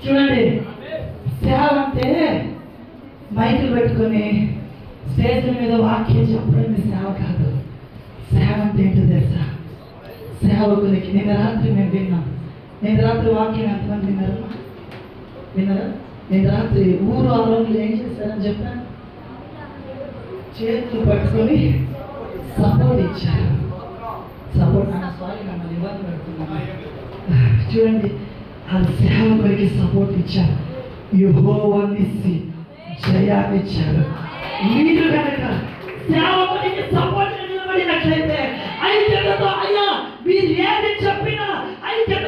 చూడండి, సేవ అంటే మైకులు పెట్టుకొని స్టేజ్ మీద వాక్యం చెప్పడం సేవ కాదు. సేవ అంటే ఏంటో తెలుసా? సేవకునికి నిన్న రాత్రి మేము విన్నాం. నిన్న రాత్రి వాక్యం ఎంతమంది విన్నారా? నిన్న రాత్రి ఊరు ఆరోగ్యం ఏం చేశారని చెప్పాను. చేతులు పట్టుకొని సపోర్ట్ ఇచ్చారు. సపోర్ట్ మమ్మల్ని ఇబ్బంది పెడుతున్నాను. చూడండి, ఆ సేవకుడికి సపోర్ట్ ఇచ్చారు. యెహోవా నిస్సి జయాన్ని ఇచ్చారు. మీరు కనుక సేవకుడికి సపోర్ట్ నిలబడినట్లయితే ఐక్యతతో, అయ్యా మీరు ఏది చెప్పినా ఐక్యత